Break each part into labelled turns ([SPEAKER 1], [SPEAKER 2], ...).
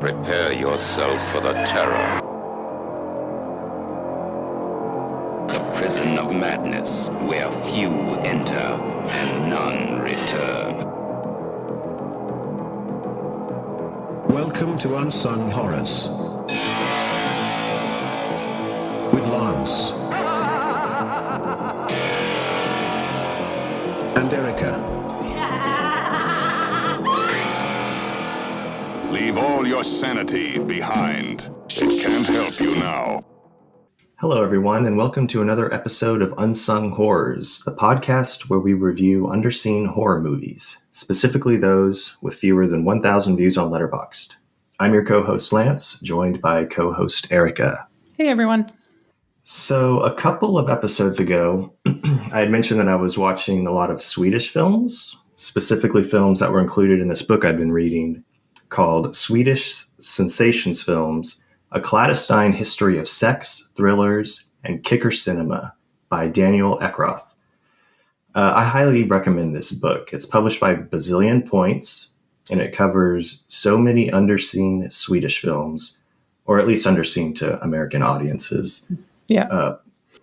[SPEAKER 1] Prepare yourself for the terror. The prison of madness, where few enter and none return.
[SPEAKER 2] Welcome to Unsung Horrors. With Lance. And Erica.
[SPEAKER 3] Leave all your sanity behind. It can't help you now.
[SPEAKER 4] Hello, everyone, and welcome to another episode of Unsung Horrors, the podcast where we review underseen horror movies, specifically those with fewer than 1,000 views on Letterboxd. I'm your co-host, Lance, joined by co-host Erica.
[SPEAKER 5] Hey, everyone.
[SPEAKER 4] So, a couple of episodes ago, I had mentioned that I was watching a lot of Swedish films, specifically films that were included in this book I'd been reading called Swedish Sensations Films, A Clandestine History of Sex, Thrillers, and Kicker Cinema by Daniel Eckroth. I highly recommend this book. It's published by Bazillion Points, and it covers so many underseen Swedish films, or at least underseen to American audiences.
[SPEAKER 5] Yeah.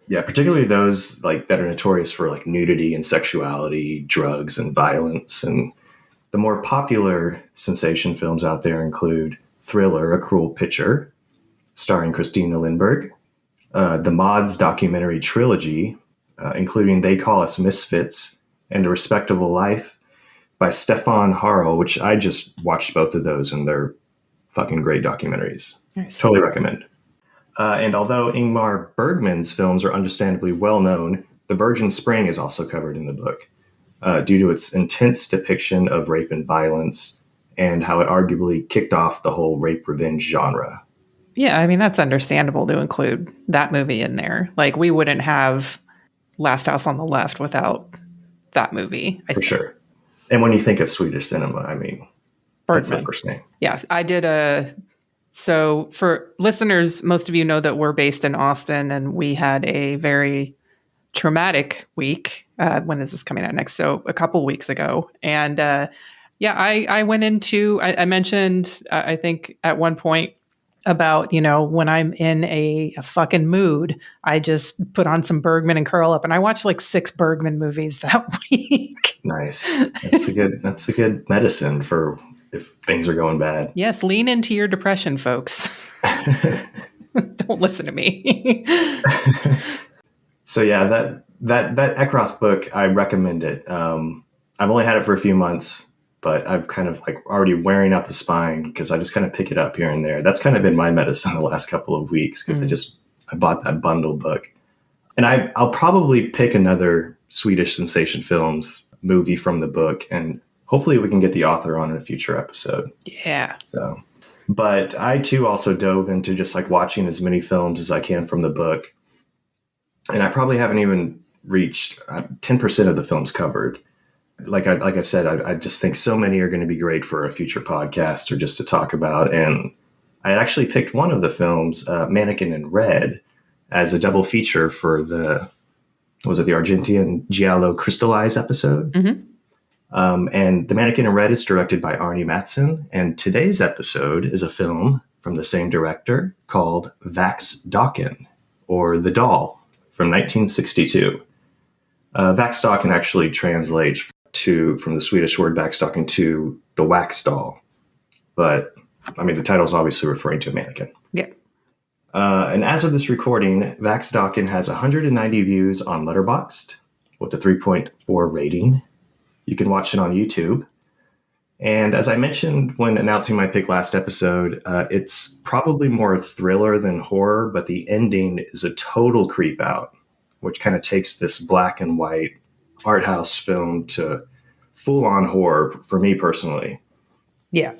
[SPEAKER 4] Particularly those like that are notorious for like nudity and sexuality, drugs and violence. And the more popular sensation films out there include Thriller, A Cruel Picture, starring Christina Lindberg, the Mods documentary trilogy, including They Call Us Misfits and A Respectable Life by Stefan Harl, which I just watched both of those, and they're fucking great documentaries. Nice. Totally recommend. And although Ingmar Bergman's films are understandably well known, The Virgin Spring is also covered in the book due to its intense depiction of rape and violence and how it arguably kicked off the whole rape revenge genre.
[SPEAKER 5] Yeah, I mean, that's understandable to include that movie in there. Like, we wouldn't have Last House on the Left without that movie.
[SPEAKER 4] For sure. And when you think of Swedish cinema, I mean,
[SPEAKER 5] Bergman.
[SPEAKER 4] That's the first name.
[SPEAKER 5] Yeah, I did so for listeners, most of you know that we're based in Austin, and we had a very traumatic week. When is this coming out next? So a couple weeks ago. And I went into, I mentioned, I think at one point about, when I'm in a fucking mood, I just put on some Bergman and curl up. And I watched like 6 Bergman movies that week.
[SPEAKER 4] Nice. That's a good medicine for if things are going bad.
[SPEAKER 5] Yes, lean into your depression, folks. Don't listen to me.
[SPEAKER 4] So yeah, that Eckroth book, I recommend it. I've only had it for a few months, but I've kind of like already wearing out the spine because I just kind of pick it up here and there. That's kind of been my medicine the last couple of weeks because I bought that bundle book. And I'll probably pick another Swedish Sensation Films movie from the book, and hopefully we can get the author on in a future episode.
[SPEAKER 5] Yeah. So,
[SPEAKER 4] but I too also dove into just like watching as many films as I can from the book. And I probably haven't even reached 10% of the films covered. Like I said, I just think so many are going to be great for a future podcast or just to talk about. And I actually picked one of the films, Mannequin in Red, as a double feature for the Argentine Giallo Crystallized episode.
[SPEAKER 5] Mm-hmm.
[SPEAKER 4] And The Mannequin in Red is directed by Arne Mattsson. And today's episode is a film from the same director called Vaxdockan, or The Doll, from 1962. Vaxdockan actually translates from the Swedish word Vaxdockan to the wax doll. But, I mean, the title is obviously referring to a mannequin.
[SPEAKER 5] Yeah.
[SPEAKER 4] And as of this recording, Vaxdockan has 190 views on Letterboxd with a 3.4 rating. You can watch it on YouTube. And as I mentioned when announcing my pick last episode, it's probably more thriller than horror, but the ending is a total creep out, which kind of takes this black and white art house film to full-on horror for me personally.
[SPEAKER 5] Yeah.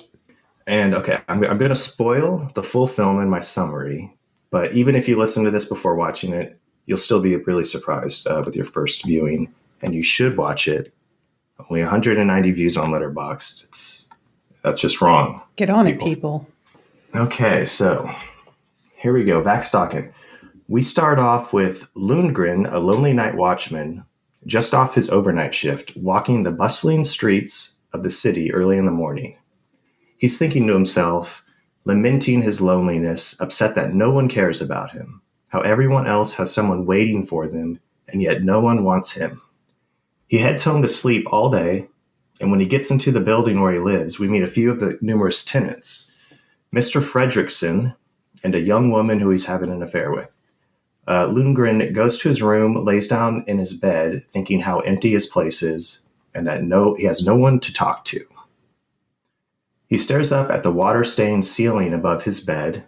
[SPEAKER 4] And okay, I'm going to spoil the full film in my summary, but even if you listen to this before watching it, you'll still be really surprised with your first viewing, and you should watch it. Only 190 views on Letterboxd. That's just wrong.
[SPEAKER 5] Get on it, people.
[SPEAKER 4] Okay, so here we go. Vaxdockan. We start off with Lundgren, a lonely night watchman, just off his overnight shift, walking the bustling streets of the city early in the morning. He's thinking to himself, lamenting his loneliness, upset that no one cares about him, how everyone else has someone waiting for them, and yet no one wants him. He heads home to sleep all day, and when he gets into the building where he lives, we meet a few of the numerous tenants, Mr. Fredrickson and a young woman who he's having an affair with. Lundgren goes to his room, lays down in his bed, thinking how empty his place is, and that he has no one to talk to. He stares up at the water-stained ceiling above his bed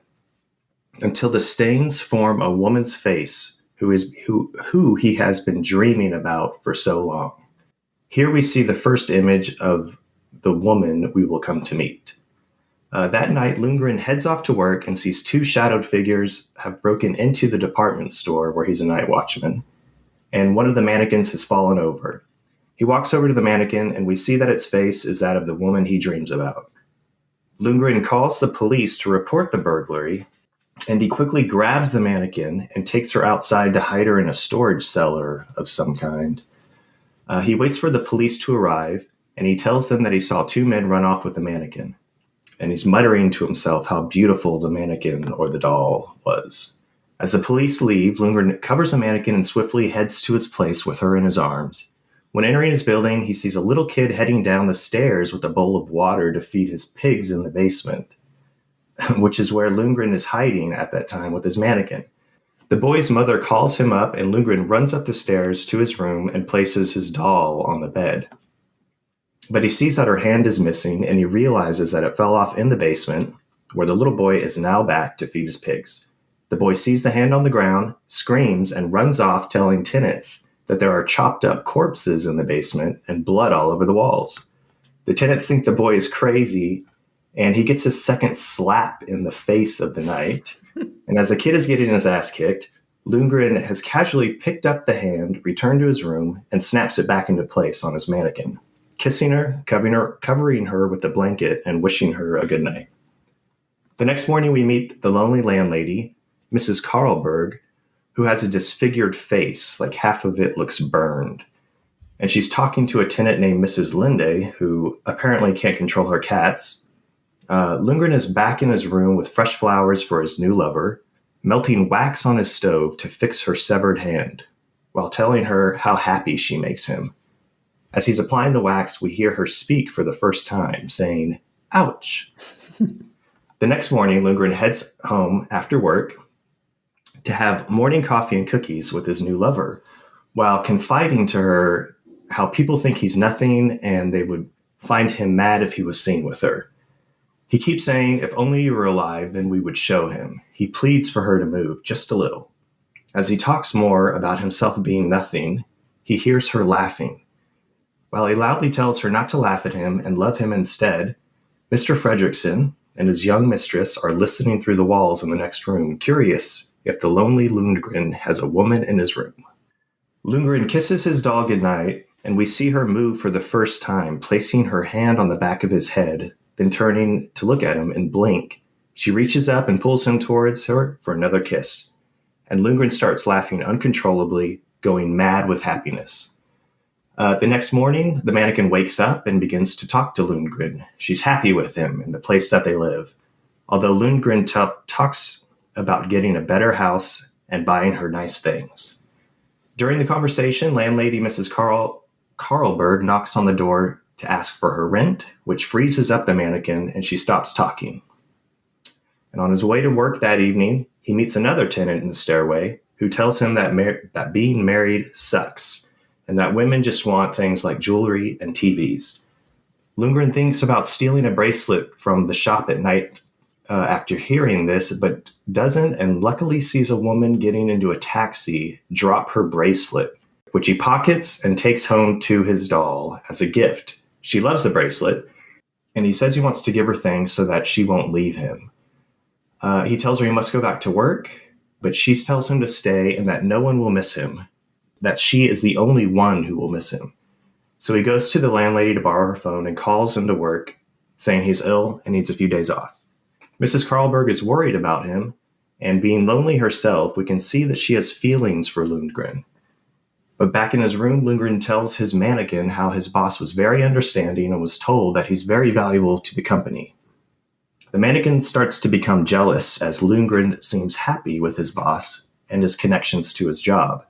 [SPEAKER 4] until the stains form a woman's face who he has been dreaming about for so long. Here we see the first image of the woman we will come to meet. That night, Lundgren heads off to work and sees two shadowed figures have broken into the department store where he's a night watchman, and one of the mannequins has fallen over. He walks over to the mannequin, and we see that its face is that of the woman he dreams about. Lundgren calls the police to report the burglary, and he quickly grabs the mannequin and takes her outside to hide her in a storage cellar of some kind. He waits for the police to arrive, and he tells them that he saw two men run off with the mannequin. And he's muttering to himself how beautiful the mannequin or the doll was. As the police leave, Lundgren covers the mannequin and swiftly heads to his place with her in his arms. When entering his building, he sees a little kid heading down the stairs with a bowl of water to feed his pigs in the basement, which is where Lundgren is hiding at that time with his mannequin. The boy's mother calls him up, and Lundgren runs up the stairs to his room and places his doll on the bed. But he sees that her hand is missing, and he realizes that it fell off in the basement, where the little boy is now back to feed his pigs. The boy sees the hand on the ground, screams, and runs off, telling tenants that there are chopped up corpses in the basement and blood all over the walls. The tenants think the boy is crazy, and he gets his second slap in the face of the night. And as the kid is getting his ass kicked, Lundgren has casually picked up the hand, returned to his room, and snaps it back into place on his mannequin, kissing her, covering her with the blanket, and wishing her a good night. The next morning, we meet the lonely landlady, Mrs. Carlberg, who has a disfigured face, like half of it looks burned. And she's talking to a tenant named Mrs. Linde, who apparently can't control her cats. Lundgren is back in his room with fresh flowers for his new lover, melting wax on his stove to fix her severed hand, while telling her how happy she makes him. As he's applying the wax, we hear her speak for the first time, saying, "Ouch." The next morning, Lundgren heads home after work to have morning coffee and cookies with his new lover, while confiding to her how people think he's nothing and they would find him mad if he was seen with her. He keeps saying, if only you were alive, then we would show him. He pleads for her to move just a little. As he talks more about himself being nothing, he hears her laughing. While he loudly tells her not to laugh at him and love him instead, Mr. Fredrickson and his young mistress are listening through the walls in the next room, curious if the lonely Lundgren has a woman in his room. Lundgren kisses his doll goodnight, and we see her move for the first time, placing her hand on the back of his head, then turning to look at him and blink. She reaches up and pulls him towards her for another kiss, and Lundgren starts laughing uncontrollably, going mad with happiness. The next morning, the mannequin wakes up and begins to talk to Lundgren. She's happy with him and the place that they live, although Lundgren talks about getting a better house and buying her nice things. During the conversation, landlady Mrs. Carlberg knocks on the door to ask for her rent, which freezes up the mannequin, and she stops talking. And on his way to work that evening, he meets another tenant in the stairway who tells him that being married sucks, and that women just want things like jewelry and TVs. Lundgren thinks about stealing a bracelet from the shop at night after hearing this, but doesn't, and luckily sees a woman getting into a taxi drop her bracelet, which he pockets and takes home to his doll as a gift. She loves the bracelet, and he says he wants to give her things so that she won't leave him. He tells her he must go back to work, but she tells him to stay and that no one will miss him, that she is the only one who will miss him. So he goes to the landlady to borrow her phone and calls into work, saying he's ill and needs a few days off. Mrs. Carlberg is worried about him, and being lonely herself, we can see that she has feelings for Lundgren. But back in his room, Lundgren tells his mannequin how his boss was very understanding and was told that he's very valuable to the company. The mannequin starts to become jealous as Lundgren seems happy with his boss and his connections to his job.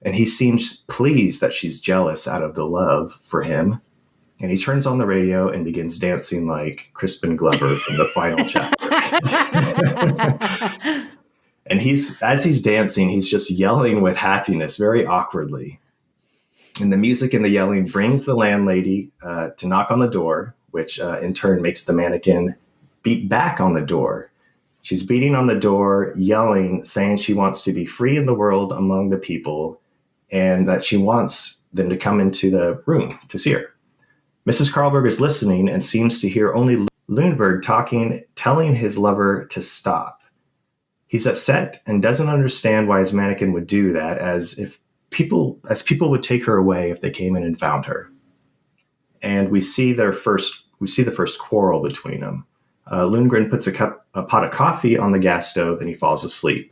[SPEAKER 4] And he seems pleased that she's jealous out of the love for him. And he turns on the radio and begins dancing like Crispin Glover from the final chapter. And as he's dancing, he's just yelling with happiness, very awkwardly. And the music and the yelling brings the landlady to knock on the door, which in turn makes the mannequin beat back on the door. She's beating on the door, yelling, saying she wants to be free in the world among the people, and that she wants them to come into the room to see her. Mrs. Carlberg is listening and seems to hear only Lundberg talking, telling his lover to stop. He's upset and doesn't understand why his mannequin would do that, as people would take her away if they came in and found her. And we see the first quarrel between them. Lundgren puts a pot of coffee on the gas stove and he falls asleep.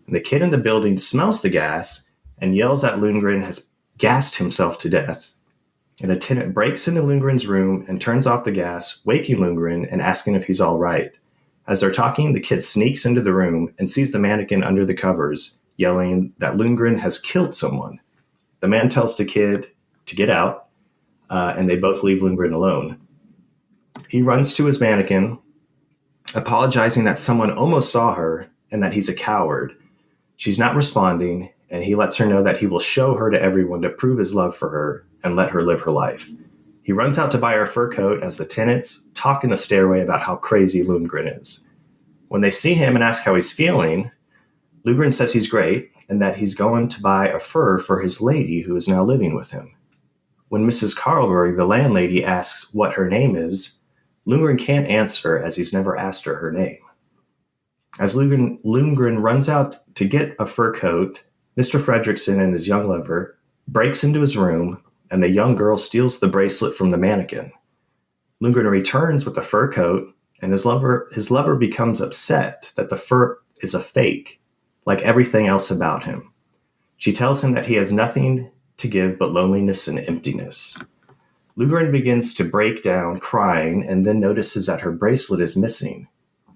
[SPEAKER 4] And the kid in the building smells the gas and yells that Lundgren has gassed himself to death. And a tenant breaks into Lundgren's room and turns off the gas, waking Lundgren and asking if he's all right. As they're talking, the kid sneaks into the room and sees the mannequin under the covers, yelling that Lundgren has killed someone. The man tells the kid to get out, and they both leave Lundgren alone. He runs to his mannequin, apologizing that someone almost saw her and that he's a coward. She's not responding, and he lets her know that he will show her to everyone to prove his love for her and let her live her life. He runs out to buy her a fur coat as the tenants talk in the stairway about how crazy Lundgren is. When they see him and ask how he's feeling, Lundgren says he's great and that he's going to buy a fur for his lady who is now living with him. When Mrs. Carlberg, the landlady, asks what her name is, Lundgren can't answer as he's never asked her name. As Lundgren runs out to get a fur coat, Mr. Fredrickson and his young lover breaks into his room, and the young girl steals the bracelet from the mannequin. Lundgren returns with the fur coat, and his lover becomes upset that the fur is a fake, like everything else about him. She tells him that he has nothing to give but loneliness and emptiness. Lundgren begins to break down, crying, and then notices that her bracelet is missing.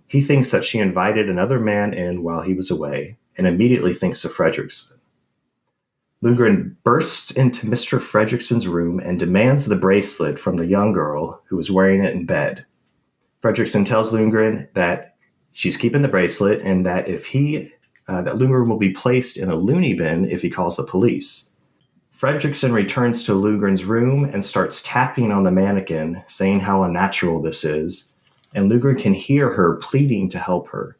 [SPEAKER 4] He thinks that she invited another man in while he was away, and immediately thinks of Fredrickson. Lundgren bursts into Mr. Fredrickson's room and demands the bracelet from the young girl who was wearing it in bed. Fredrickson tells Lundgren that she's keeping the bracelet and that that Lundgren will be placed in a loony bin if he calls the police. Fredrickson returns to Lundgren's room and starts tapping on the mannequin, saying how unnatural this is, and Lundgren can hear her pleading to help her.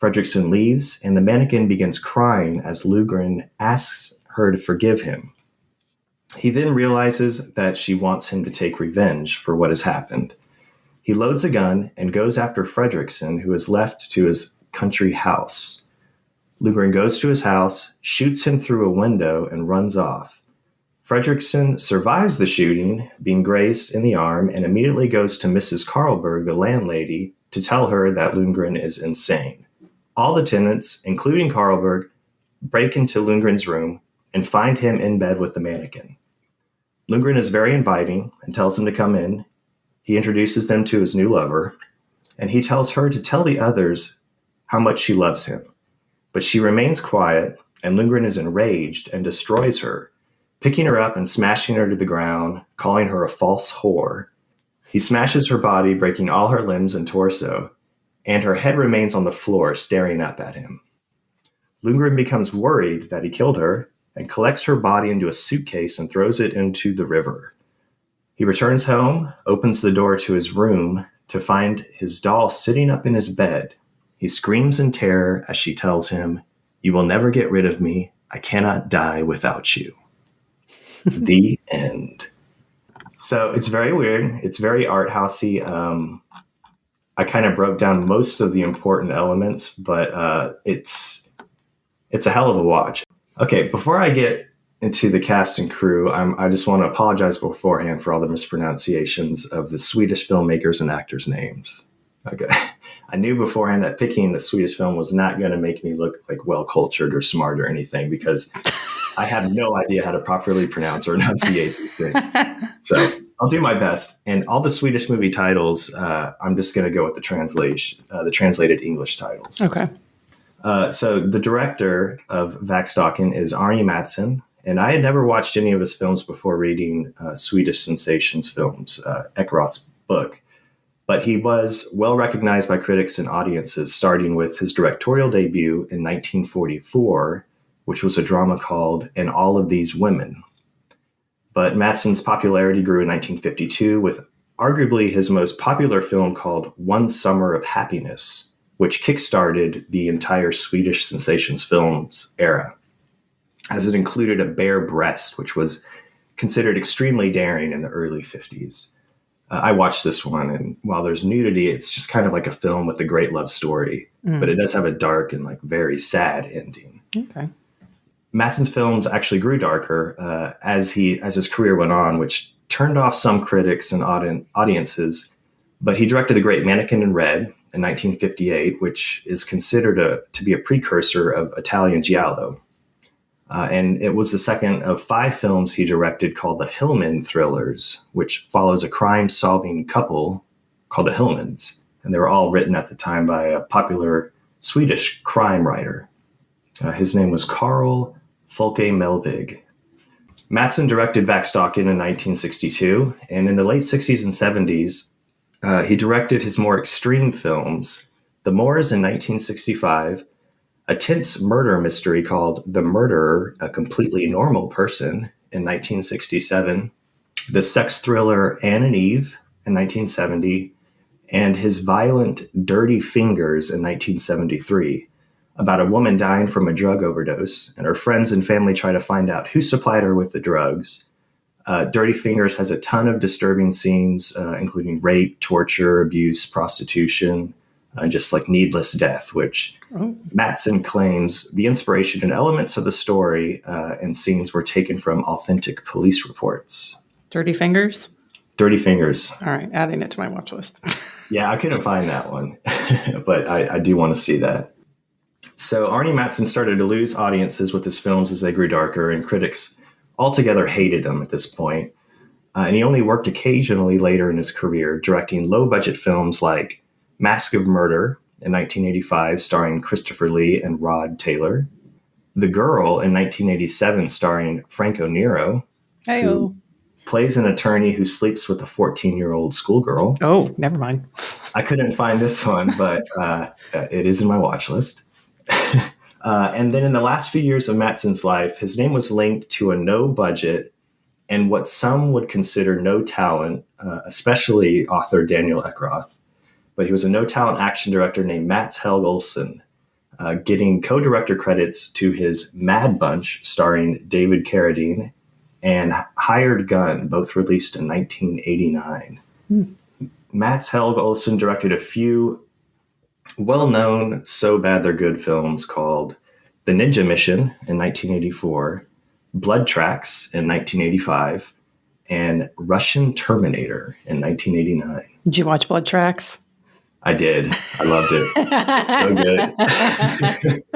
[SPEAKER 4] Fredrickson leaves, and the mannequin begins crying as Lundgren asks her to forgive him. He then realizes that she wants him to take revenge for what has happened. He loads a gun and goes after Fredrickson, who is left to his country house. Lundgren goes to his house, shoots him through a window, and runs off. Fredrickson survives the shooting, being grazed in the arm, and immediately goes to Mrs. Carlberg, the landlady, to tell her that Lundgren is insane. All the tenants, including Carlberg, break into Lundgren's room and find him in bed with the mannequin. Lundgren is very inviting and tells them to come in. He introduces them to his new lover, and he tells her to tell the others how much she loves him. But she remains quiet, and Lundgren is enraged and destroys her, picking her up and smashing her to the ground, calling her a false whore. He smashes her body, breaking all her limbs and torso, and her head remains on the floor, staring up at him. Lundgren becomes worried that he killed her and collects her body into a suitcase and throws it into the river. He returns home, opens the door to his room to find his doll sitting up in his bed. He screams in terror as she tells him, "You will never get rid of me. I cannot die without you." The end. So it's very weird. It's very art housey. I kind of broke down most of the important elements, but it's a hell of a watch. Okay, before I get into the cast and crew, I just want to apologize beforehand for all the mispronunciations of the Swedish filmmakers and actors' names. Okay, I knew beforehand that picking the Swedish film was not going to make me look like well-cultured or smart or anything, because I have no idea how to properly pronounce or enunciate these things. So I'll do my best. And all the Swedish movie titles, I'm just going to go with the translated English titles.
[SPEAKER 5] Okay.
[SPEAKER 4] So the director of Vaxdockan is Arne Mattsson, and I had never watched any of his films before reading Swedish Sensations films, Ekeroth's book. But he was well recognized by critics and audiences, starting with his directorial debut in 1944, which was a drama called And All of These Women. But Mattsson's popularity grew in 1952 with arguably his most popular film called One Summer of Happiness, which kickstarted the entire Swedish Sensations films era, as it included a bare breast, which was considered extremely daring in the early 50s. I watched this one, and while there's nudity, it's just kind of like a film with a great love story, but it does have a dark and like very sad ending.
[SPEAKER 5] Okay.
[SPEAKER 4] Mattsson's films actually grew darker as his career went on, which turned off some critics and audiences. But he directed The Great Mannequin in Red in 1958, which is considered to be a precursor of Italian giallo. And it was the second of 5 films he directed called the Hillman Thrillers, which follows a crime-solving couple called the Hillmans. And they were all written at the time by a popular Swedish crime writer. His name was Carl Folke Melvig. Mattsson directed Vaxdockan in 1962, and in the late 60s and 70s, he directed his more extreme films, The Moors in 1965, a tense murder mystery called The Murderer, A Completely Normal Person in 1967, the sex thriller Anne and Eve in 1970, and his violent Dirty Fingers in 1973, about a woman dying from a drug overdose, and her friends and family try to find out who supplied her with the drugs. Dirty Fingers has a ton of disturbing scenes, including rape, torture, abuse, prostitution, just like needless death, which Mattson claims the inspiration and elements of the story and scenes were taken from authentic police reports.
[SPEAKER 5] Dirty Fingers?
[SPEAKER 4] Dirty Fingers.
[SPEAKER 5] All right, adding it to my watch list.
[SPEAKER 4] Yeah, I couldn't find that one, but I do want to see that. So Arne Mattsson started to lose audiences with his films as they grew darker, and critics altogether hated him at this point. And he only worked occasionally later in his career, directing low-budget films like Mask of Murder in 1985, starring Christopher Lee and Rod Taylor. The Girl in 1987, starring Franco Nero, who plays an attorney who sleeps with a 14-year-old schoolgirl.
[SPEAKER 5] Oh, never mind.
[SPEAKER 4] I couldn't find this one, but it is in my watch list. And then in the last few years of Mattson's life, his name was linked to a no-budget and what some would consider no talent, especially author Daniel Ekeroth. But he was a no-talent action director named Mats Helge Olsen, getting co-director credits to his Mad Bunch, starring David Carradine, and Hired Gun, both released in 1989. Mats Helge Olsen directed a few well-known So Bad They're Good films called The Ninja Mission in 1984, Blood Tracks in 1985, and Russian Terminator in 1989.
[SPEAKER 5] Did you watch Blood Tracks?
[SPEAKER 4] I did. I loved it. So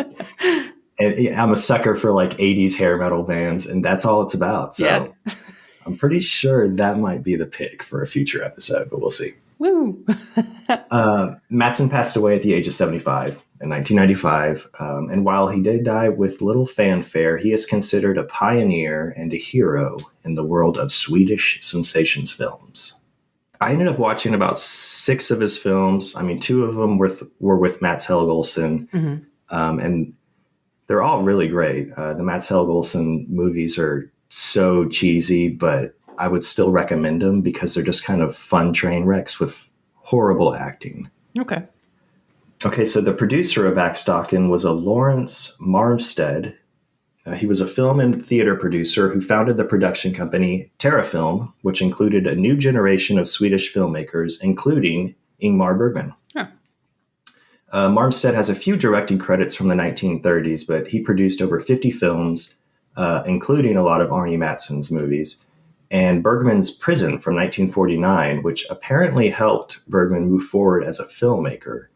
[SPEAKER 4] good. And I'm a sucker for like 80s hair metal bands, and that's all it's about. So yeah. I'm pretty sure that might be the pick for a future episode, but we'll see.
[SPEAKER 5] Woo!
[SPEAKER 4] Mattson passed away at the age of 75 in 1995. And while he did die with little fanfare, he is considered a pioneer and a hero in the world of Swedish Sensations films. I ended up watching about 6 of his films. I mean, 2 of them were with Mats Helge Olsen. And they're all really great. The Mats Helge Olsen movies are so cheesy, but I would still recommend them because they're just kind of fun train wrecks with horrible acting. Okay, so the producer of Vaxdockan was a Lawrence Marmstead. He was a film and theater producer who founded the production company Terrafilm, which included a new generation of Swedish filmmakers, including Ingmar Bergman. Marmstead has a few directing credits from the 1930s, but he produced over 50 films, including a lot of Arne Mattsson's movies, and Bergman's Prison from 1949, which apparently helped Bergman move forward as a filmmaker.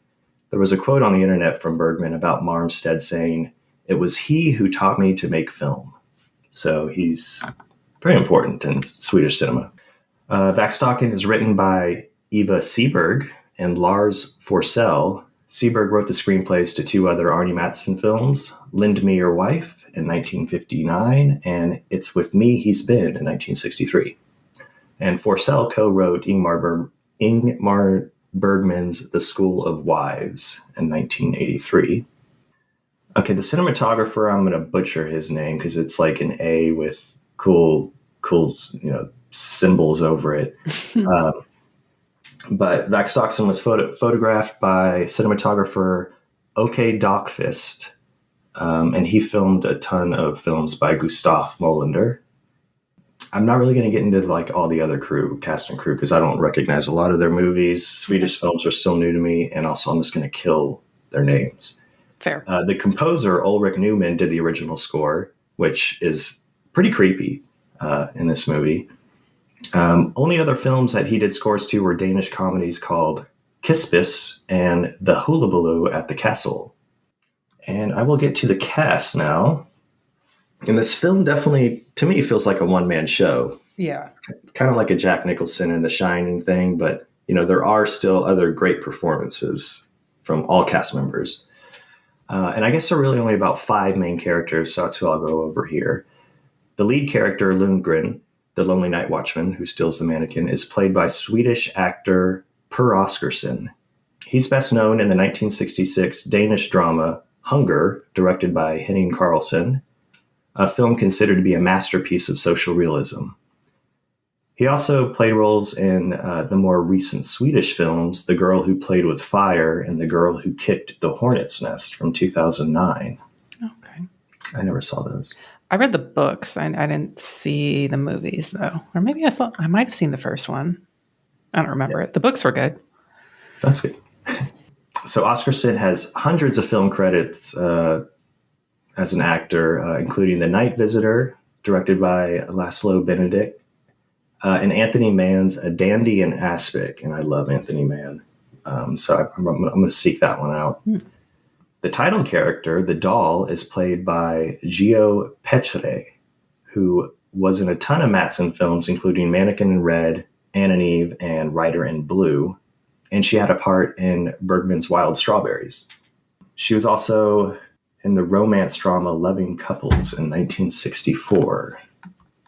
[SPEAKER 4] There was a quote on the internet from Bergman about Marmstead saying, "It was he who taught me to make film." So he's very important in Swedish cinema. Vaxdockan is written by Eva Seberg and Lars Forsell. Seberg wrote the screenplays to two other Arnie Matson films, Lend Me Your Wife in 1959 and It's With Me He's Been in 1963. And Forsell co-wrote Ingmar Bergman's The School of Wives in 1983. Okay, the cinematographer, I'm going to butcher his name because it's like an A with cool, symbols over it. But Vaxdockan was photographed by cinematographer O.K. Dockfist, and he filmed a ton of films by Gustav Molander. I'm not really going to get into like all the other cast and crew, because I don't recognize a lot of their movies. Swedish films are still new to me, and also I'm just going to kill their names.
[SPEAKER 5] Fair.
[SPEAKER 4] The composer, Ulrich Neumann, did the original score, which is pretty creepy in this movie. Only other films that he did scores to were Danish comedies called Kispis and The Hullabaloo at the Castle. And I will get to the cast now. And this film definitely, to me, feels like a one-man show.
[SPEAKER 5] Yeah.
[SPEAKER 4] It's kind of like a Jack Nicholson in The Shining thing, but, there are still other great performances from all cast members. And I guess there are really only about 5 main characters, so that's who I'll go over here. The lead character, Lundgren, the lonely night watchman who steals the mannequin, is played by Swedish actor Per Oscarsson. He's best known in the 1966 Danish drama Hunger, directed by Henning Carlsen, a film considered to be a masterpiece of social realism. He also played roles in the more recent Swedish films, The Girl Who Played with Fire and The Girl Who Kicked the Hornet's Nest from 2009.
[SPEAKER 5] Okay.
[SPEAKER 4] I never saw those.
[SPEAKER 5] I read the books. I didn't see the movies, though. Or maybe I might have seen the first one. I don't remember it. The books were good.
[SPEAKER 4] That's good. So Oscarsson has hundreds of film credits as an actor, including The Night Visitor, directed by Laszlo Benedict, and Anthony Mann's A Dandy in Aspic, and I love Anthony Mann. So I'm going to seek that one out. The title character, the doll, is played by Gio Petre, who was in a ton of Matson films, including Mannequin in Red, Anne and Eve, and Rider in Blue, and she had a part in Bergman's Wild Strawberries. She was also in the romance drama Loving Couples in 1964,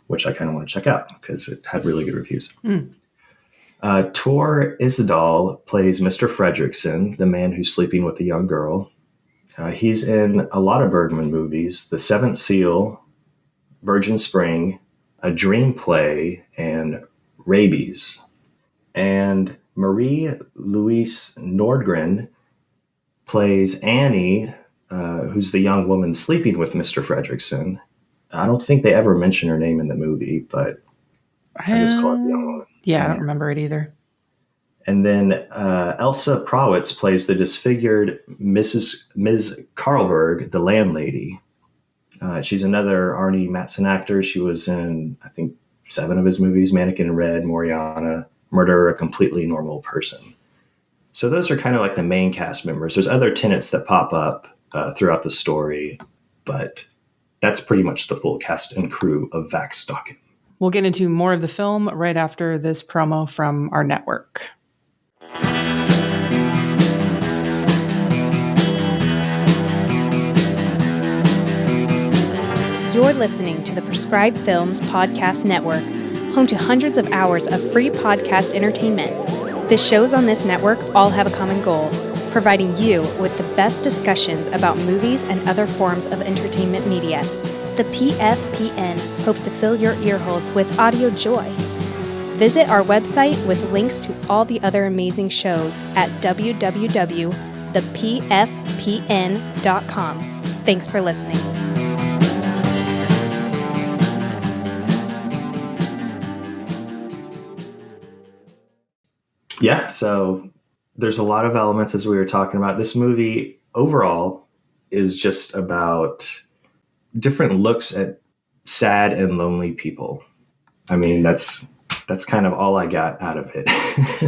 [SPEAKER 4] which I kind of want to check out because it had really good reviews. Tor Isedal plays Mr. Fredrickson, the man who's sleeping with a young girl. He's in a lot of Bergman movies, The Seventh Seal, Virgin Spring, A Dream Play, and Rabies. And Marie-Louise Nordgren plays Annie, who's the young woman sleeping with Mr. Fredrickson. I don't think they ever mention her name in the movie, but I just call her the young woman.
[SPEAKER 5] Yeah, I don't remember it either.
[SPEAKER 4] And then Elsa Prawitz plays the disfigured Ms. Karlberg, the landlady. She's another Arnie Matson actor. She was in, I think, 7 of his movies, Mannequin in Red, Moriana, Murder, A Completely Normal Person. So those are kind of like the main cast members. There's other tenants that pop up throughout the story, but that's pretty much the full cast and crew of Vaxdockan.
[SPEAKER 5] We'll get into more of the film right after this promo from our network.
[SPEAKER 6] You're listening to the Prescribed Films Podcast Network, home to hundreds of hours of free podcast entertainment. The shows on this network all have a common goal, providing you with the best discussions about movies and other forms of entertainment media. The PFPN hopes to fill your earholes with audio joy. Visit our website with links to all the other amazing shows at www.thepfpn.com. Thanks for listening.
[SPEAKER 4] Yeah, so there's a lot of elements, as we were talking about. This movie overall is just about different looks at sad and lonely people. I mean, that's kind of all I got out of it.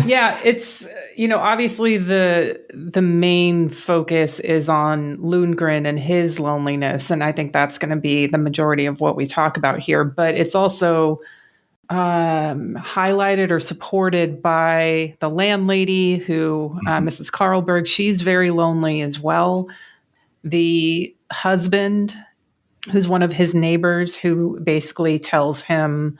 [SPEAKER 5] Yeah, it's, obviously the main focus is on Lundgren and his loneliness, and I think that's going to be the majority of what we talk about here. But it's also highlighted or supported by the landlady who, Mrs. Carlberg. She's very lonely as well. The husband, who's one of his neighbors, who basically tells him,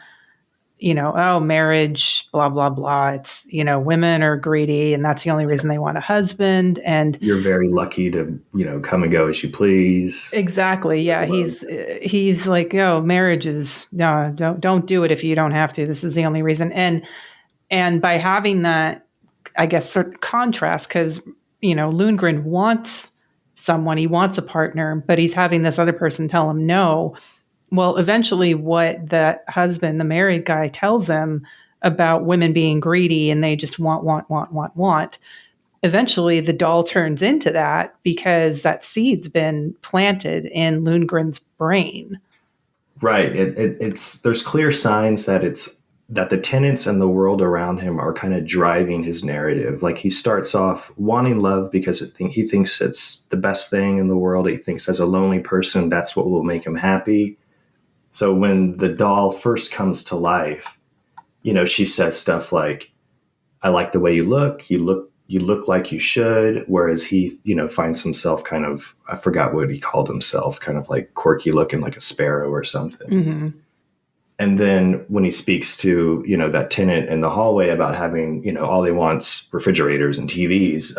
[SPEAKER 5] oh, marriage, blah, blah, blah. It's, women are greedy and that's the only reason they want a husband. And
[SPEAKER 4] You're very lucky to, come and go as you please.
[SPEAKER 5] exactly. Yeah. He's like, oh, marriage is, no, don't do it if you don't have to. This is the only reason. And by having that, I guess, sort of contrast, because, Lundgren wants someone, he wants a partner, but he's having this other person tell him no. Well, eventually what that husband, the married guy, tells him about women being greedy and they just want. Eventually the doll turns into that because that seed's been planted in Lundgren's brain.
[SPEAKER 4] Right. It's there's clear signs that that the tenants and the world around him are kind of driving his narrative. Like he starts off wanting love because he thinks it's the best thing in the world. He thinks as a lonely person, that's what will make him happy. So when the doll first comes to life, she says stuff like, I like the way you look. You look like you should. Whereas he, finds himself kind of, I forgot what he called himself, kind of like quirky looking like a sparrow or something.
[SPEAKER 5] Mm-hmm.
[SPEAKER 4] And then when he speaks to, that tenant in the hallway about having, all he wants refrigerators and TVs,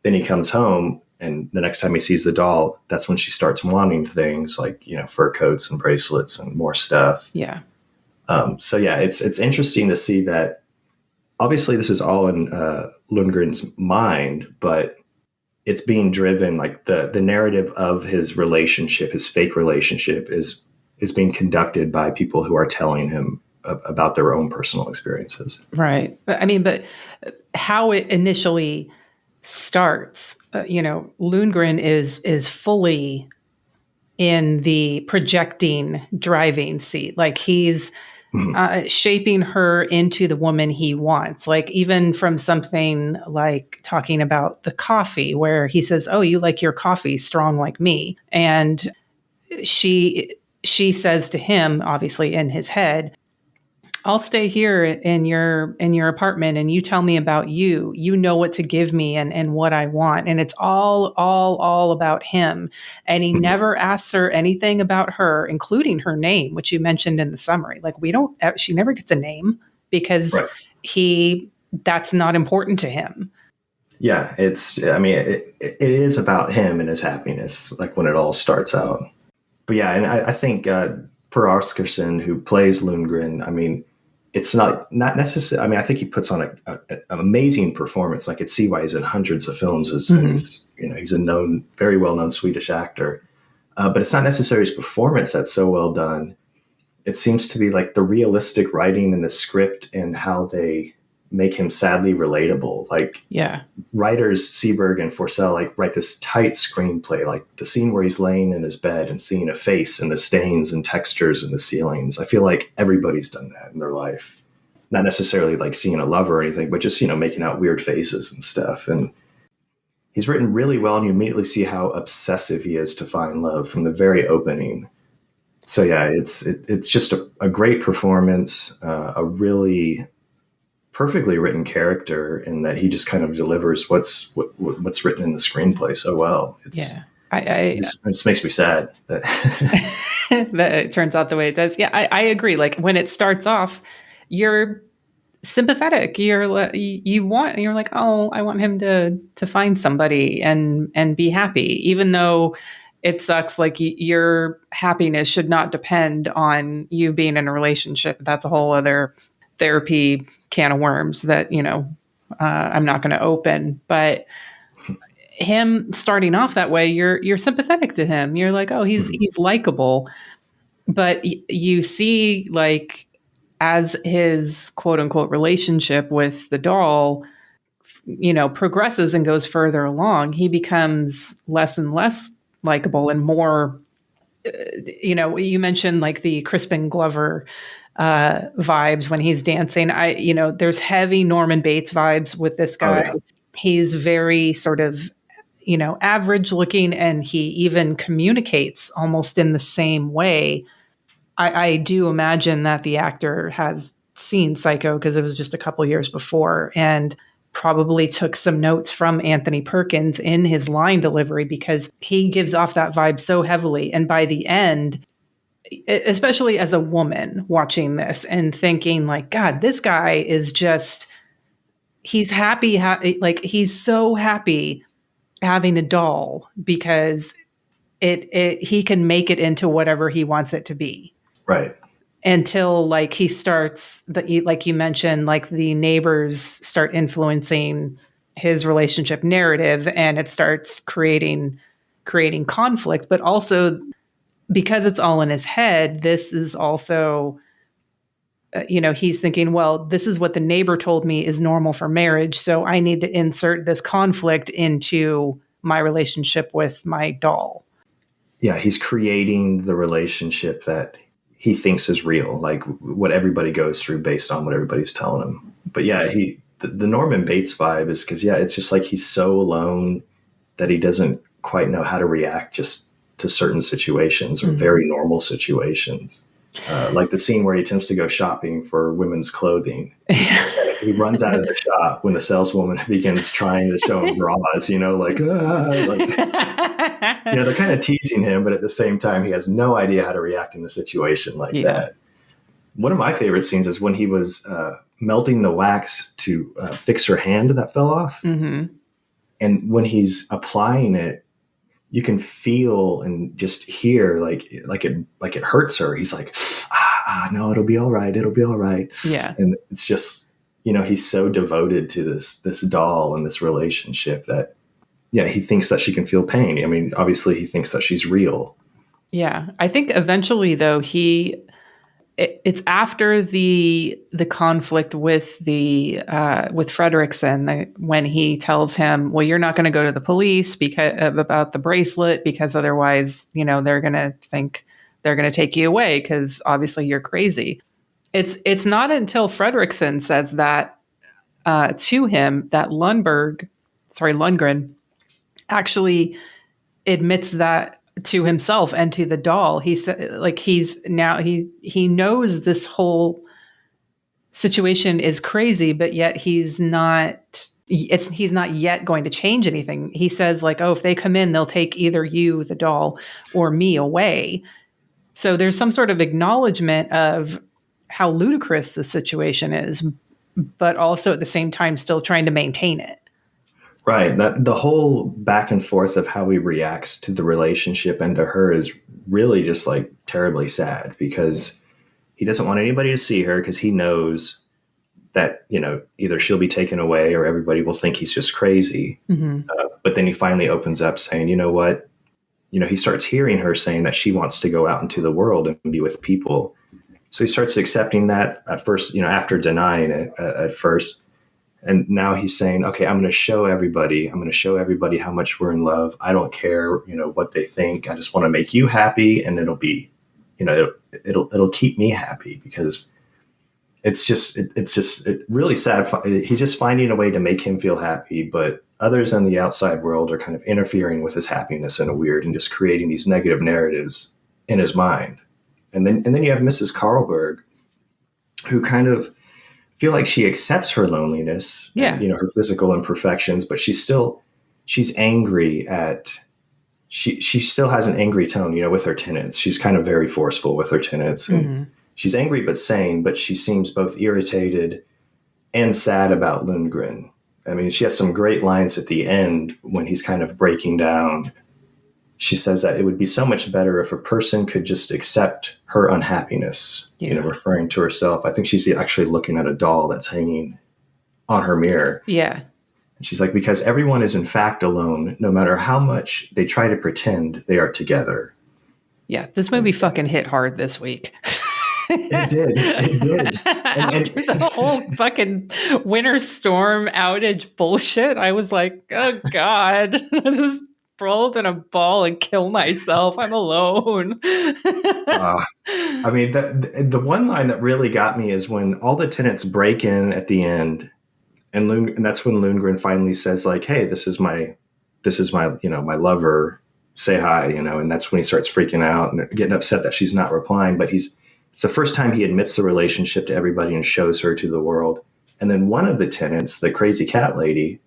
[SPEAKER 4] then he comes home and the next time he sees the doll, that's when she starts wanting things like, fur coats and bracelets and more stuff.
[SPEAKER 5] Yeah.
[SPEAKER 4] So yeah, it's interesting to see that obviously this is all in Lundgren's mind, but it's being driven, like the narrative of his relationship, his fake relationship is being conducted by people who are telling him about their own personal experiences.
[SPEAKER 5] Right. But how it initially starts, Lundgren is fully in the projecting driving seat. Like he's shaping her into the woman he wants. Like even from something like talking about the coffee where he says, oh, you like your coffee strong like me. And she says to him, obviously in his head, I'll stay here in your apartment and you tell me about you. You know what to give me and what I want. And it's all about him. And he never asks her anything about her, including her name, which you mentioned in the summary. Like she never gets a name because that's not important to him.
[SPEAKER 4] Yeah, it is about him and his happiness, like when it all starts out. But yeah, and I think Per Oscarsson, who plays Lundgren, it's not necessary. I think he puts on an amazing performance. I could see why he's in hundreds of films. He's a very well-known Swedish actor. But it's not necessarily his performance that's so well done. It seems to be like the realistic writing in the script and how they make him sadly relatable. Like,
[SPEAKER 5] yeah,
[SPEAKER 4] writers Seberg and Forsell write this tight screenplay, like the scene where he's laying in his bed and seeing a face and the stains and textures in the ceilings. I feel like everybody's done that in their life. Not necessarily like seeing a lover or anything, but just, making out weird faces and stuff. And he's written really well, and you immediately see how obsessive he is to find love from the very opening. So yeah, it's just a great performance, a really perfectly written character, in that he just kind of delivers what's written in the screenplay so well. It just makes me sad that
[SPEAKER 5] that it turns out the way it does. Yeah, I agree. Like when it starts off, you're sympathetic. You're like, oh, I want him to find somebody and be happy, even though it sucks. Like your happiness should not depend on you being in a relationship. That's a whole other therapy can of worms that, I'm not going to open. But him starting off that way, you're sympathetic to him. You're like, oh, he's likable. But you see, like, as his quote unquote relationship with the doll, progresses and goes further along, he becomes less and less likable and more, you mentioned like the Crispin Glover vibes when he's dancing. There's heavy Norman Bates vibes with this guy. Oh, yeah. He's very sort of, average looking, and he even communicates almost in the same way. I do imagine that the actor has seen Psycho because it was just a couple years before, and probably took some notes from Anthony Perkins in his line delivery, because he gives off that vibe so heavily. And by the end, especially as a woman watching this and thinking like, God, this guy is just, he's happy. Like he's so happy having a doll because he can make it into whatever he wants it to be.
[SPEAKER 4] Right.
[SPEAKER 5] Until like he starts like you mentioned, like the neighbors start influencing his relationship narrative, and it starts creating conflict. But also, because it's all in his head, this is also he's thinking, well, this is what the neighbor told me is normal for marriage, so I need to insert this conflict into my relationship with my doll.
[SPEAKER 4] Yeah, he's creating the relationship that he thinks is real, like what everybody goes through based on what everybody's telling him. But yeah, the Norman Bates vibe is because, yeah, it's just like he's so alone that he doesn't quite know how to react just to certain situations or very normal situations. Like the scene where he attempts to go shopping for women's clothing. He runs out of the shop when the saleswoman begins trying to show him bras, they're kind of teasing him, but at the same time, he has no idea how to react in a situation like that. One of my favorite scenes is when he was melting the wax to fix her hand that fell off. Mm-hmm. And when he's applying it, you can feel and just hear like it hurts her. He's like, no, it'll be all right. It'll be all right.
[SPEAKER 5] Yeah.
[SPEAKER 4] And it's just, he's so devoted to this doll and this relationship that, he thinks that she can feel pain. I mean, obviously he thinks that she's real.
[SPEAKER 5] Yeah. I think eventually though, it's after the conflict with with Fredrickson when he tells him, well, you're not going to go to the police about the bracelet, because otherwise, they're going to think they're going to take you away because obviously you're crazy. It's not until Fredrickson says that to him that Lundgren actually admits that to himself and to the doll. He said, like, he knows this whole situation is crazy, but yet he's not yet going to change anything. He says, like, oh, if they come in, they'll take either you, the doll, or me away. So there's some sort of acknowledgement of how ludicrous the situation is, but also at the same time still trying to maintain it.
[SPEAKER 4] Right. That the whole back and forth of how he reacts to the relationship and to her is really just like terribly sad, because he doesn't want anybody to see her because he knows that, either she'll be taken away or everybody will think he's just crazy. Mm-hmm. But then he finally opens up saying, you know what? He starts hearing her saying that she wants to go out into the world and be with people. So he starts accepting that at first, after denying it at first. And now he's saying, okay, I'm going to show everybody how much we're in love. I don't care, what they think. I just want to make you happy. And it'll be, it'll keep me happy, because it's really sad. He's just finding a way to make him feel happy, but others in the outside world are kind of interfering with his happiness in a weird and just creating these negative narratives in his mind. And then you have Mrs. Carlberg, who kind of feel like she accepts her loneliness, and, her physical imperfections, but she's angry she still has an angry tone, with her tenants. She's kind of very forceful with her tenants. And she's angry but sane, but she seems both irritated and sad about Lundgren. I mean, she has some great lines at the end when he's kind of breaking down. She says that it would be so much better if a person could just accept her unhappiness, referring to herself. I think she's actually looking at a doll that's hanging on her mirror.
[SPEAKER 5] Yeah.
[SPEAKER 4] And she's like, because everyone is in fact alone, no matter how much they try to pretend they are together.
[SPEAKER 5] Yeah, this movie fucking hit hard this week.
[SPEAKER 4] It did.
[SPEAKER 5] After the whole fucking winter storm outage bullshit, I was like, oh God, this is roll up in a ball and kill myself. I'm alone.
[SPEAKER 4] I mean, the one line that really got me is when all the tenants break in at the end, and that's when Lundgren finally says, like, "Hey, this is my, my lover. Say hi," and that's when he starts freaking out and getting upset that she's not replying. But it's the first time he admits the relationship to everybody and shows her to the world. And then one of the tenants, the crazy cat lady,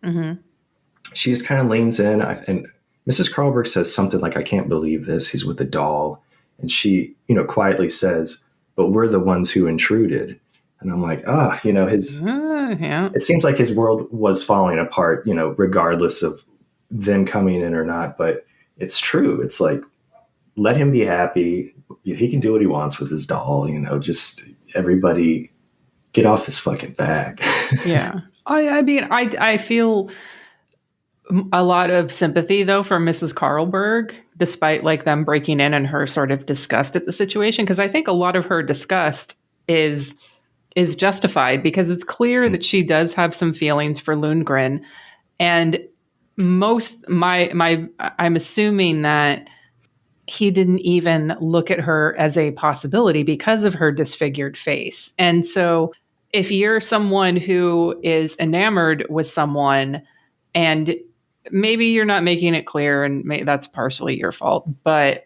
[SPEAKER 4] she just kind of leans in, and Mrs. Carlberg says something like, I can't believe this. He's with a doll. And she, quietly says, but we're the ones who intruded. And I'm like, it seems like his world was falling apart, regardless of them coming in or not. But it's true. It's like, let him be happy. He can do what he wants with his doll, just everybody get off his fucking back.
[SPEAKER 5] Yeah. I mean, I feel a lot of sympathy though for Mrs. Carlberg, despite like them breaking in and her sort of disgust at the situation. Cause I think a lot of her disgust is justified because it's clear that she does have some feelings for Lundgren. And I'm assuming that he didn't even look at her as a possibility because of her disfigured face. And so if you're someone who is enamored with someone and maybe you're not making it clear and that's partially your fault, but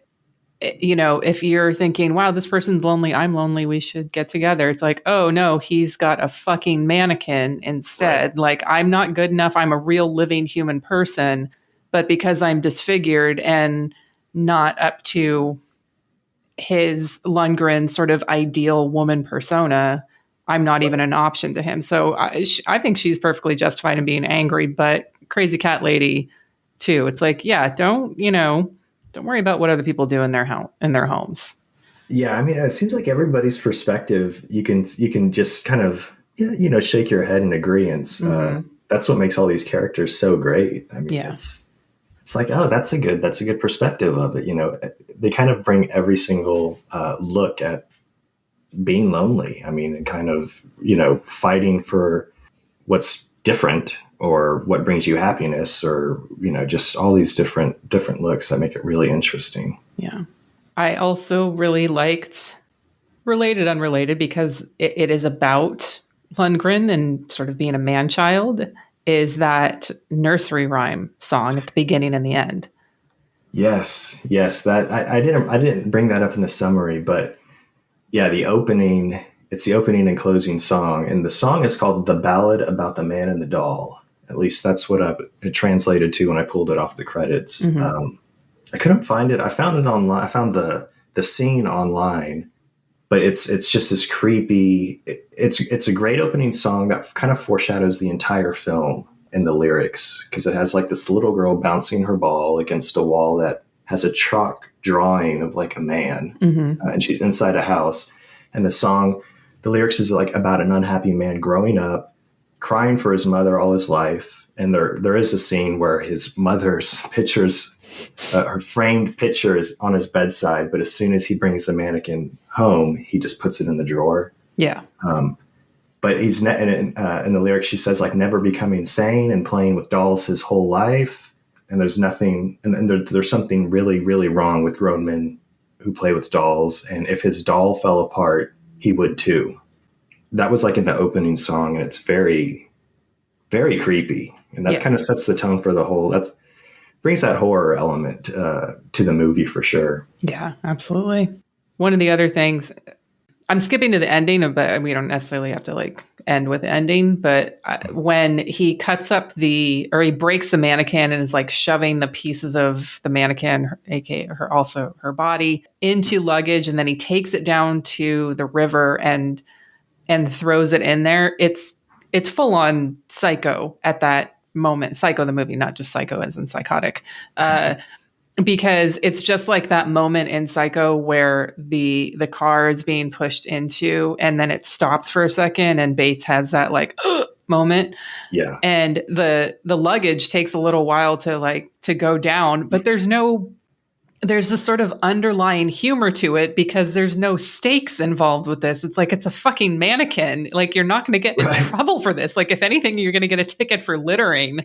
[SPEAKER 5] if you're thinking, wow, this person's lonely, I'm lonely, we should get together. It's like, oh no, he's got a fucking mannequin instead. Right. Like, I'm not good enough. I'm a real living human person, but because I'm disfigured and not up to his Lundgren sort of ideal woman persona, I'm not even an option to him. So I think she's perfectly justified in being angry, but crazy cat lady too. It's like, yeah, don't worry about what other people do in their homes.
[SPEAKER 4] Yeah. I mean, it seems like everybody's perspective, you can just kind of, shake your head in agreement. That's what makes all these characters so great. I mean, it's like, oh, that's a good perspective of it. They kind of bring every single look at being lonely. I mean, and kind of, fighting for what's different or what brings you happiness, or, just all these different looks that make it really interesting.
[SPEAKER 5] Yeah. I also really liked Related Unrelated because it is about Lundgren and sort of being a man-child, is that nursery rhyme song at the beginning and the end.
[SPEAKER 4] Yes. That I didn't bring that up in the summary, but yeah, it's the opening and closing song. And the song is called The Ballad About the Man and the Doll. At least that's what it translated to when I pulled it off the credits. I couldn't find it. I found it online. I found the scene online, but it's just this creepy, it's a great opening song that kind of foreshadows the entire film and the lyrics, because it has like this little girl bouncing her ball against a wall that has a chalk drawing of like a man, and she's inside a house. And the lyrics is like about an unhappy man growing up, crying for his mother all his life. And there is a scene where his mother's pictures, her framed picture is on his bedside, but as soon as he brings the mannequin home, he just puts it in the drawer. Yeah. But he's in the lyrics, she says like never becoming sane and playing with dolls his whole life. And there's nothing, and there's something really, really wrong with grown men who play with dolls. And if his doll fell apart, he would too. That was like in the opening song, and it's very, very creepy. And that kind of sets the tone for the whole, brings that horror element to the movie for sure.
[SPEAKER 5] Yeah, absolutely. One of the other things, I'm skipping to the ending, but we don't necessarily have to like end with the ending, but when he cuts up he breaks the mannequin and is like shoving the pieces of the mannequin, aka her body, into luggage, and then he takes it down to the river and throws it in there. It's full on Psycho at that moment. Psycho the movie, not just Psycho as in psychotic. Because it's just like that moment in Psycho where the car is being pushed into, and then it stops for a second, and Bates has that like moment. Yeah. And the luggage takes a little while to go down, but there's this sort of underlying humor to it because there's no stakes involved with this. It's like, it's a fucking mannequin. Like, you're not going to get in trouble for this. Like, if anything, you're going to get a ticket for littering.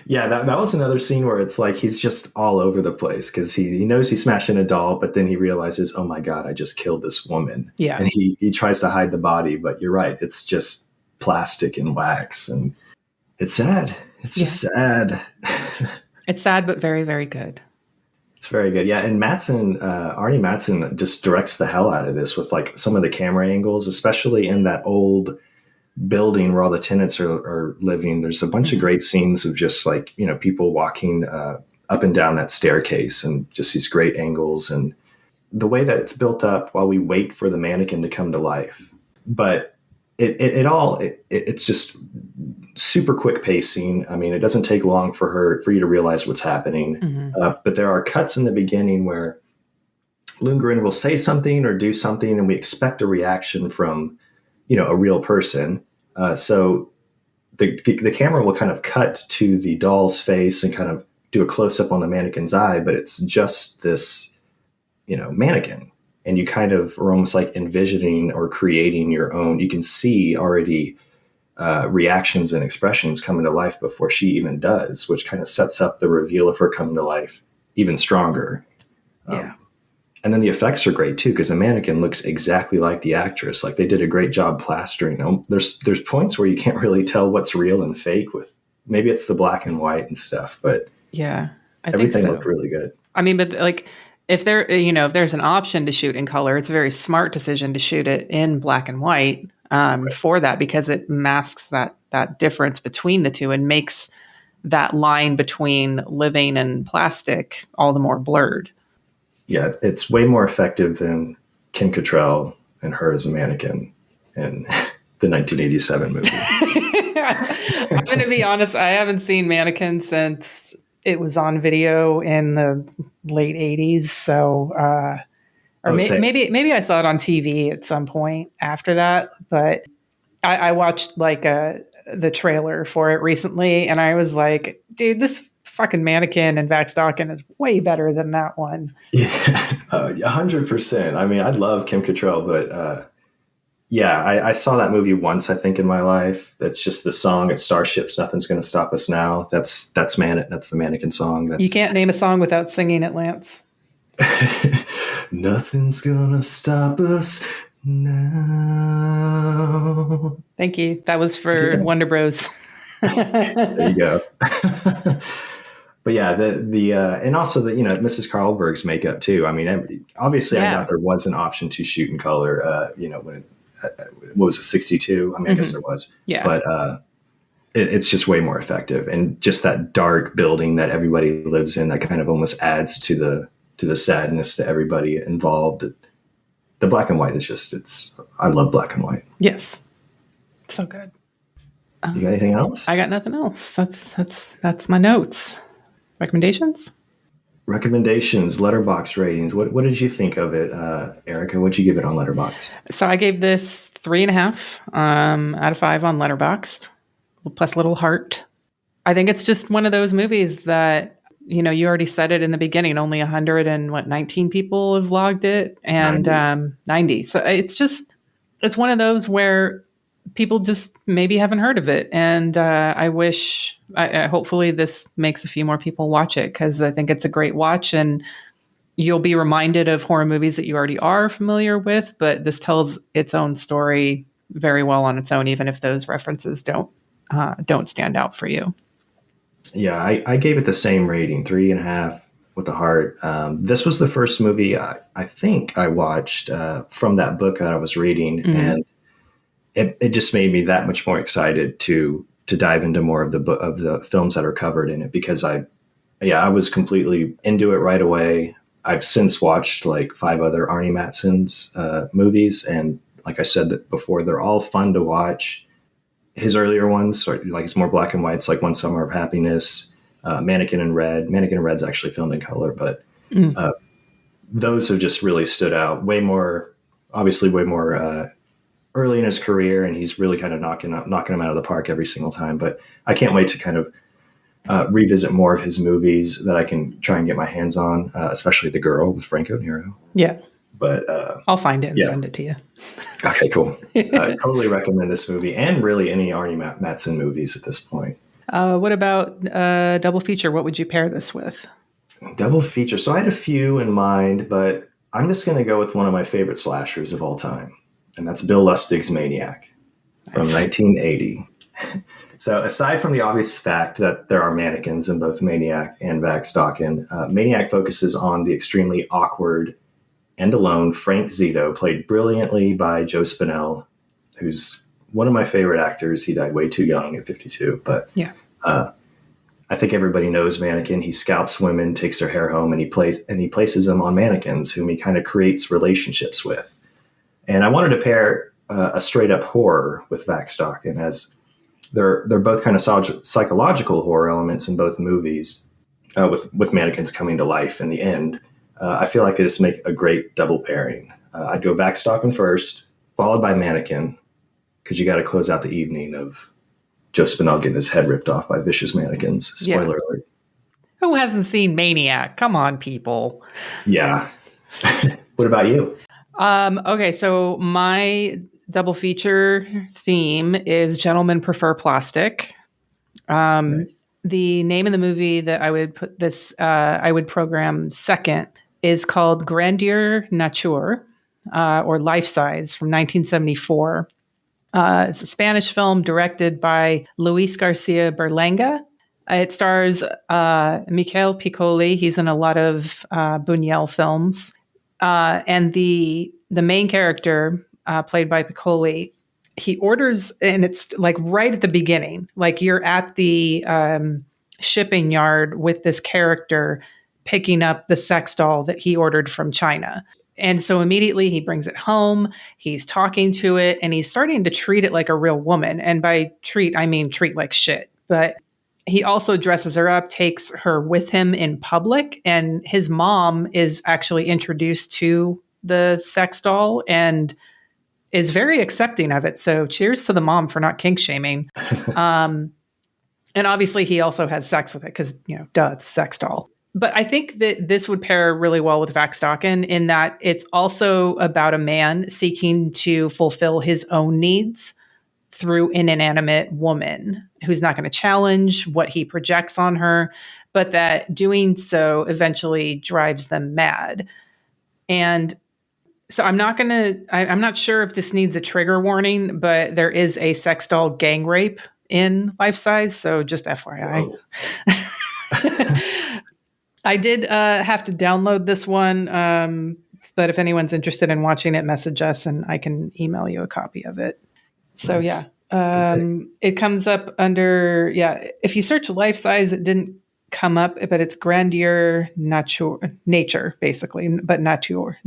[SPEAKER 4] Yeah, that was another scene where it's like he's just all over the place because he knows he's smashing a doll, but then he realizes, oh my God, I just killed this woman. Yeah. And he tries to hide the body, but you're right. It's just plastic and wax, and it's sad. It's just sad.
[SPEAKER 5] It's sad, but very, very good.
[SPEAKER 4] It's very good. Yeah, and Arnie Matson just directs the hell out of this with like some of the camera angles, especially in that old building where all the tenants are living. There's a bunch of great scenes of just like, people walking up and down that staircase and just these great angles and the way that it's built up while we wait for the mannequin to come to life. But it's just super quick pacing. I mean, it doesn't take long for you to realize what's happening. But there are cuts in the beginning where Lundgren will say something or do something, and we expect a reaction from, a real person. So the camera will kind of cut to the doll's face and kind of do a close up on the mannequin's eye, but it's just this, mannequin. And you kind of are almost like envisioning or creating your own. You can see already reactions and expressions coming to life before she even does, which kind of sets up the reveal of her coming to life even stronger.
[SPEAKER 5] Yeah.
[SPEAKER 4] And then the effects are great too, because the mannequin looks exactly like the actress. Like they did a great job plastering them. There's points where you can't really tell what's real and fake with maybe it's the black and white and stuff, but
[SPEAKER 5] yeah,
[SPEAKER 4] everything
[SPEAKER 5] think so.
[SPEAKER 4] looked really good.
[SPEAKER 5] I mean, but like if there's an option to shoot in color, it's a very smart decision to shoot it in black and white for that, because it masks that difference between the two and makes that line between living and plastic all the more blurred.
[SPEAKER 4] Yeah, it's way more effective than Kim Cattrall and her as a mannequin in the 1987 movie.
[SPEAKER 5] I'm going to be honest, I haven't seen Mannequin since it was on video in the late 80s. So, maybe I saw it on TV at some point after that. But I watched like the trailer for it recently, and I was like, dude, this fucking Mannequin and Vaxdockan is way better than that one.
[SPEAKER 4] Yeah, 100%. I mean, I love Kim Cattrall, but yeah, I saw that movie once, I think, in my life. It's just the song at Starships, Nothing's Gonna Stop Us Now. That's the Mannequin song.
[SPEAKER 5] You can't name a song without singing it, Lance.
[SPEAKER 4] Nothing's gonna stop us now.
[SPEAKER 5] Thank you. That was for Wonder Bros.
[SPEAKER 4] There you go. But yeah, the and also the Mrs. Carlberg's makeup too. I mean, obviously, I thought there was an option to shoot in color. When what was it, 62? I mean, I guess there was.
[SPEAKER 5] Yeah.
[SPEAKER 4] But it's just way more effective, and just that dark building that everybody lives in, that kind of almost adds to the sadness to everybody involved. The black and white is just I love black and white.
[SPEAKER 5] Yes, so good.
[SPEAKER 4] You got anything else?
[SPEAKER 5] I got nothing else. That's my notes. Recommendations,
[SPEAKER 4] Letterboxd ratings. What did you think of it, Erica? What'd you give it on Letterboxd?
[SPEAKER 5] So I gave this 3.5 out of 5 on Letterboxd, plus little heart. I think it's just one of those movies that, you already said it in the beginning, only 19 people have logged it, and 90. So it's one of those where people just maybe haven't heard of it. And hopefully this makes a few more people watch it, because I think it's a great watch, and you'll be reminded of horror movies that you already are familiar with, but this tells its own story very well on its own, even if those references don't stand out for you.
[SPEAKER 4] Yeah, I gave it the same rating, 3.5 with the heart. This was the first movie I think I watched from that book that I was reading, and it just made me that much more excited to dive into more of the films that are covered in it, because I was completely into it right away. I've since watched like 5 other Arnie Matson's movies, and like I said before, they're all fun to watch. His earlier ones are like, it's more black and white. It's like One Summer of Happiness, Mannequin in Red. Mannequin in Red's actually filmed in color, but those have just really stood out. Way more early in his career, and he's really kind of knocking him out of the park every single time. But I can't wait to kind of revisit more of his movies that I can try and get my hands on, especially The Girl with Franco Nero.
[SPEAKER 5] Yeah.
[SPEAKER 4] But
[SPEAKER 5] I'll find it and send it to you.
[SPEAKER 4] Okay, cool. Totally recommend this movie, and really any Arnie Matson movies at this point.
[SPEAKER 5] What about double feature? What would you pair this with?
[SPEAKER 4] Double feature. So I had a few in mind, but I'm just going to go with one of my favorite slashers of all time, and that's Bill Lustig's Maniac from 1980. So aside from the obvious fact that there are mannequins in both Maniac and Vaxdockan, Maniac focuses on the extremely awkward and alone Frank Zito, played brilliantly by Joe Spinell, who's one of my favorite actors. He died way too young at 52, but
[SPEAKER 5] Yeah.
[SPEAKER 4] I think everybody knows Mannequin. He scalps women, takes their hair home, and he places them on mannequins, whom he kind of creates relationships with. And I wanted to pair a straight up horror with Vaxdockan, as they're both kind of psychological horror elements in both movies, with mannequins coming to life in the end. I feel like they just make a great double pairing. I'd go Vaxdockan first, followed by Mannequin, because you got to close out the evening of Joe Spinell getting his head ripped off by vicious mannequins. Spoiler alert.
[SPEAKER 5] Who hasn't seen Maniac? Come on, people.
[SPEAKER 4] Yeah. What about you?
[SPEAKER 5] Okay, so my double feature theme is Gentlemen Prefer Plastic.
[SPEAKER 4] Nice.
[SPEAKER 5] The name of the movie that I would program second is called Grandeur Nature, or Life Size, from 1974. It's a Spanish film directed by Luis Garcia Berlanga. It stars Michael Piccoli. He's in a lot of Buñuel films. And the main character, played by Piccoli, he orders, and it's like right at the beginning, like you're at the shipping yard with this character picking up the sex doll that he ordered from China. And so immediately he brings it home, he's talking to it, and he's starting to treat it like a real woman. And by treat, I mean treat like shit. But he also dresses her up, takes her with him in public, and his mom is actually introduced to the sex doll and is very accepting of it. So cheers to the mom for not kink shaming. And obviously he also has sex with it because, duh, it's a sex doll. But I think that this would pair really well with Vaxdockan in that it's also about a man seeking to fulfill his own needs through an inanimate woman who's not going to challenge what he projects on her, but that doing so eventually drives them mad. And so I'm not sure if this needs a trigger warning, but there is a sex doll gang rape in Life Size. So just FYI. I did have to download this one. But if anyone's interested in watching it, message us and I can email you a copy of it. So
[SPEAKER 4] Nice.
[SPEAKER 5] it comes up under, if you search Life Size, it didn't come up, but it's Grandeur Nature, basically, but Nature.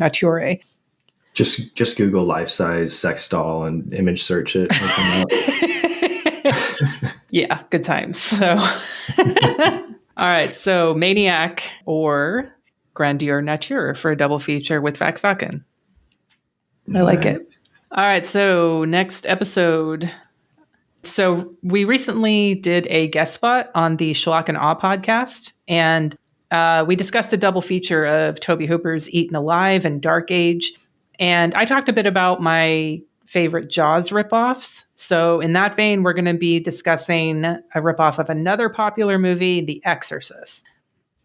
[SPEAKER 4] Just Google life size sex doll and image search it. It'll come up.
[SPEAKER 5] Yeah, good times. So, all right. So Maniac or Grandeur Nature for a double feature with Vaxdockan. I like it. All right. So next episode. So we recently did a guest spot on the Schlock and Awe podcast, and we discussed a double feature of Tobe Hooper's Eaten Alive and Dark Age. And I talked a bit about my favorite Jaws ripoffs. So in that vein, we're going to be discussing a ripoff of another popular movie, The Exorcist.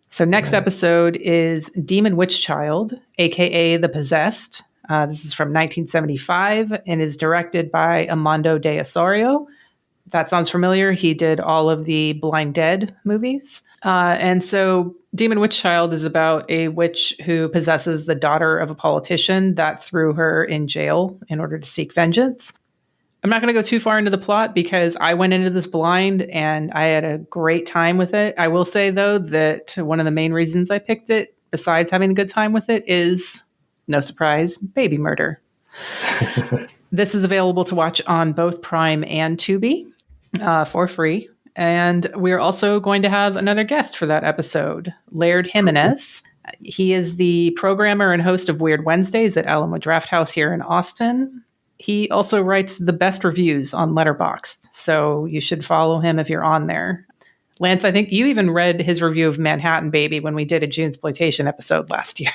[SPEAKER 5] So next episode is Demon Witch Child, aka The Possessed. This is from 1975 and is directed by Armando de Osorio. That sounds familiar. He did all of the Blind Dead movies. And so Demon Witch Child is about a witch who possesses the daughter of a politician that threw her in jail in order to seek vengeance. I'm not going to go too far into the plot because I went into this blind and I had a great time with it. I will say, though, that one of the main reasons I picked it, besides having a good time with it, is, no surprise, baby murder. This is available to watch on both Prime and Tubi for free. And we're also going to have another guest for that episode, Laird Jimenez. He is the programmer and host of Weird Wednesdays at Alamo Drafthouse here in Austin. He also writes the best reviews on Letterboxd, so you should follow him if you're on there. Lance, I think you even read his review of Manhattan Baby when we did a Junesploitation episode last year.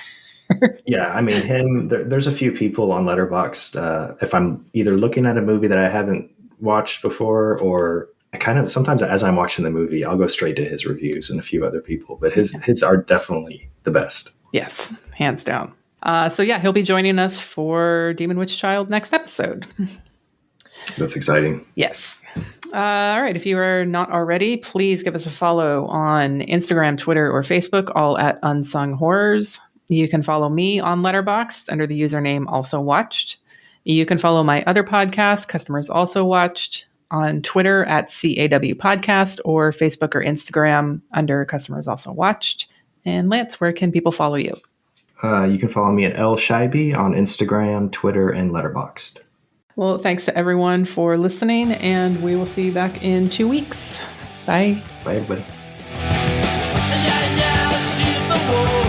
[SPEAKER 4] Yeah, I mean, there's a few people on Letterboxd. If I'm either looking at a movie that I haven't watched before, or I kind of sometimes as I'm watching the movie, I'll go straight to his reviews and a few other people, but his are definitely the best.
[SPEAKER 5] Yes, hands down. So yeah, he'll be joining us for Demon Witch Child next episode.
[SPEAKER 4] That's exciting.
[SPEAKER 5] Yes. All right. If you are not already, please give us a follow on Instagram, Twitter, or Facebook, all at Unsung Horrors. You can follow me on Letterboxd under the username Also Watched. You can follow my other podcast, Customers Also Watched, on Twitter at CAW Podcast or Facebook or Instagram under Customers Also Watched. And Lance, where can people follow you?
[SPEAKER 4] You can follow me at L Scheibe on Instagram, Twitter, and Letterboxd.
[SPEAKER 5] Well, thanks to everyone for listening, and we will see you back in 2 weeks. Bye.
[SPEAKER 4] Bye, everybody.
[SPEAKER 7] Yeah, she's the wolf.